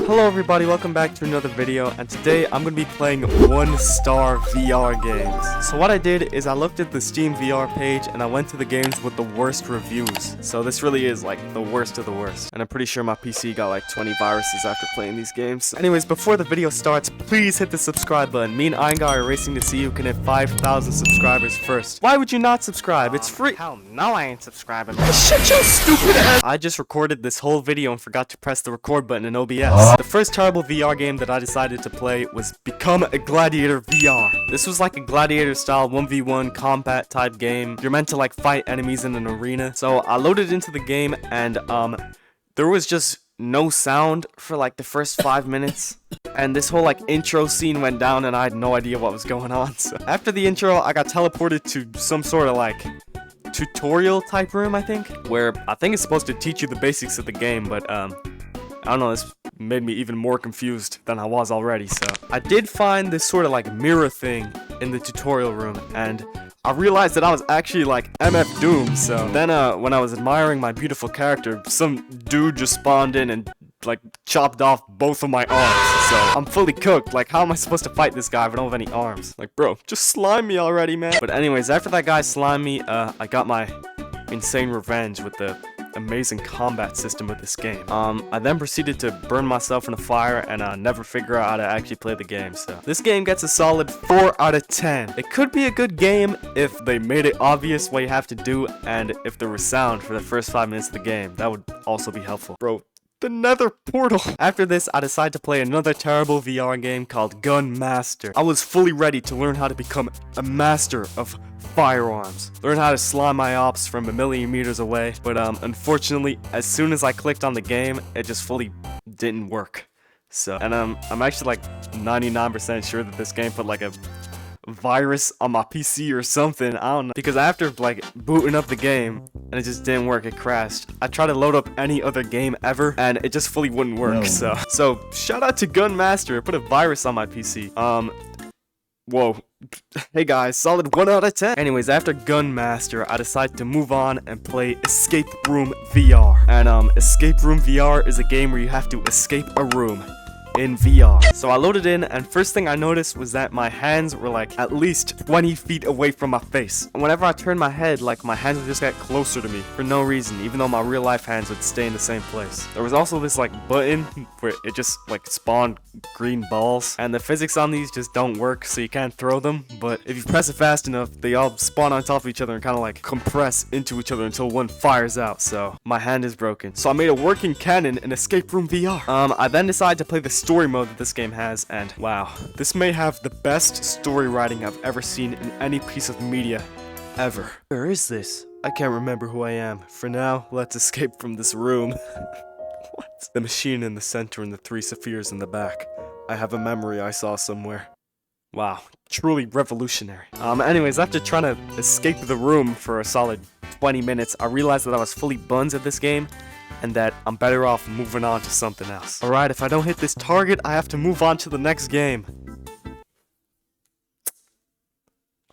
Hello everybody, welcome back to another video, and today I'm going to be playing 1-star VR games. So what I did is I looked at the Steam VR page and I went to the games with the worst reviews. So this really is like the worst of the worst. And I'm pretty sure my PC got like 20 viruses after playing these games. Anyways, before the video starts, please hit the subscribe button. Me and DaniG are racing to see who can hit 5,000 subscribers first. Why would you not subscribe? It's free. Hell no, I ain't subscribing. Shut your stupid ass. I just recorded this whole video and forgot to press the record button in OBS. The first terrible VR game that I decided to play was Become a Gladiator VR. This was like a gladiator style 1v1 combat type game. You're meant to like fight enemies in an arena. So I loaded into the game and there was just no sound for like the first 5 minutes. And this whole like intro scene went down and I had no idea what was going on. So after the intro, I got teleported to some sort of like tutorial type room, I think, where I think it's supposed to teach you the basics of the game, but I don't know, this made me even more confused than I was already. So I did find this sort of like mirror thing in the tutorial room, and I realized that I was actually like MF Doom. So then when I was admiring my beautiful character, some dude just spawned in and like chopped off both of my arms. So I'm fully cooked. Like, how am I supposed to fight this guy if I don't have any arms? Like, bro, just slime me already, man. But anyways, after that guy slimed me, I got my insane revenge with the amazing combat system of this game. I then proceeded to burn myself in a fire and never figure out how to actually play the game. So this game gets a solid 4 out of 10. It could be a good game if they made it obvious what you have to do, and if there was sound for the first 5 minutes of the game. That would also be helpful. Bro, the nether portal. After this, I decided to play another terrible VR game called Gun Master. I was fully ready to learn how to become a master of firearms. Learn how to slime my ops from a million meters away. But unfortunately, as soon as I clicked on the game, it just fully didn't work. So, and I'm actually like 99% sure that this game put like a virus on my PC or something. I don't know, because after like booting up the game and it just didn't work, it crashed. I tried to load up any other game ever and it just fully wouldn't work. So shout out to Gun Master. It put a virus on my PC. Whoa. Hey guys, solid 1 out of 10. Anyways, after Gun Master, I decided to move on and play Escape Room VR. And Escape Room VR is a game where you have to escape a room in VR. So I loaded in, and first thing I noticed was that my hands were like at least 20 feet away from my face. And whenever I turned my head, like my hands would just get closer to me for no reason, even though my real life hands would stay in the same place. There was also this like button where it just like spawned green balls, and the physics on these just don't work, so you can't throw them. But if you press it fast enough, they all spawn on top of each other and kind of like compress into each other until one fires out. So my hand is broken. So I made a working cannon in Escape Room VR. I then decided to play the story mode that this game has, and wow, this may have the best story writing I've ever seen in any piece of media ever. Where is this? I can't remember who I am. For now, let's escape from this room. What? The machine in the center and the 3 spheres in the back. I have a memory I saw somewhere. Wow, truly revolutionary. Anyways, after trying to escape the room for a solid 20 minutes, I realized that I was fully buns at this game, and that I'm better off moving on to something else. Alright, if I don't hit this target, I have to move on to the next game.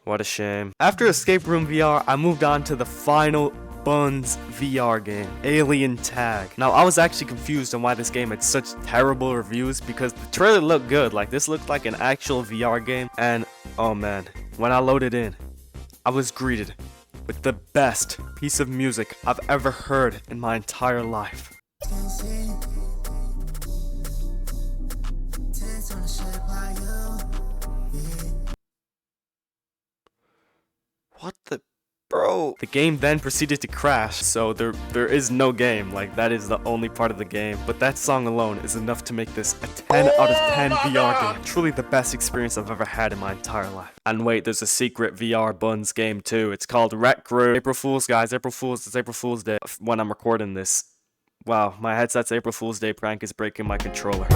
What a shame. After Escape Room VR, I moved on to the final buns VR game, Alien Tag. Now, I was actually confused on why this game had such terrible reviews, because the trailer looked good. Like, this looked like an actual VR game, and oh man, when I loaded in, I was greeted with the best piece of music I've ever heard in my entire life. What the... Bro. The game then proceeded to crash, so there is no game. Like, that is the only part of the game. But that song alone is enough to make this a 10 out of 10 VR game. Truly the best experience I've ever had in my entire life. And wait, there's a secret VR buns game too. It's called RecRoom. April Fool's, guys. April Fool's. It's April Fool's Day when I'm recording this. Wow, my headset's April Fool's Day prank is breaking my controller.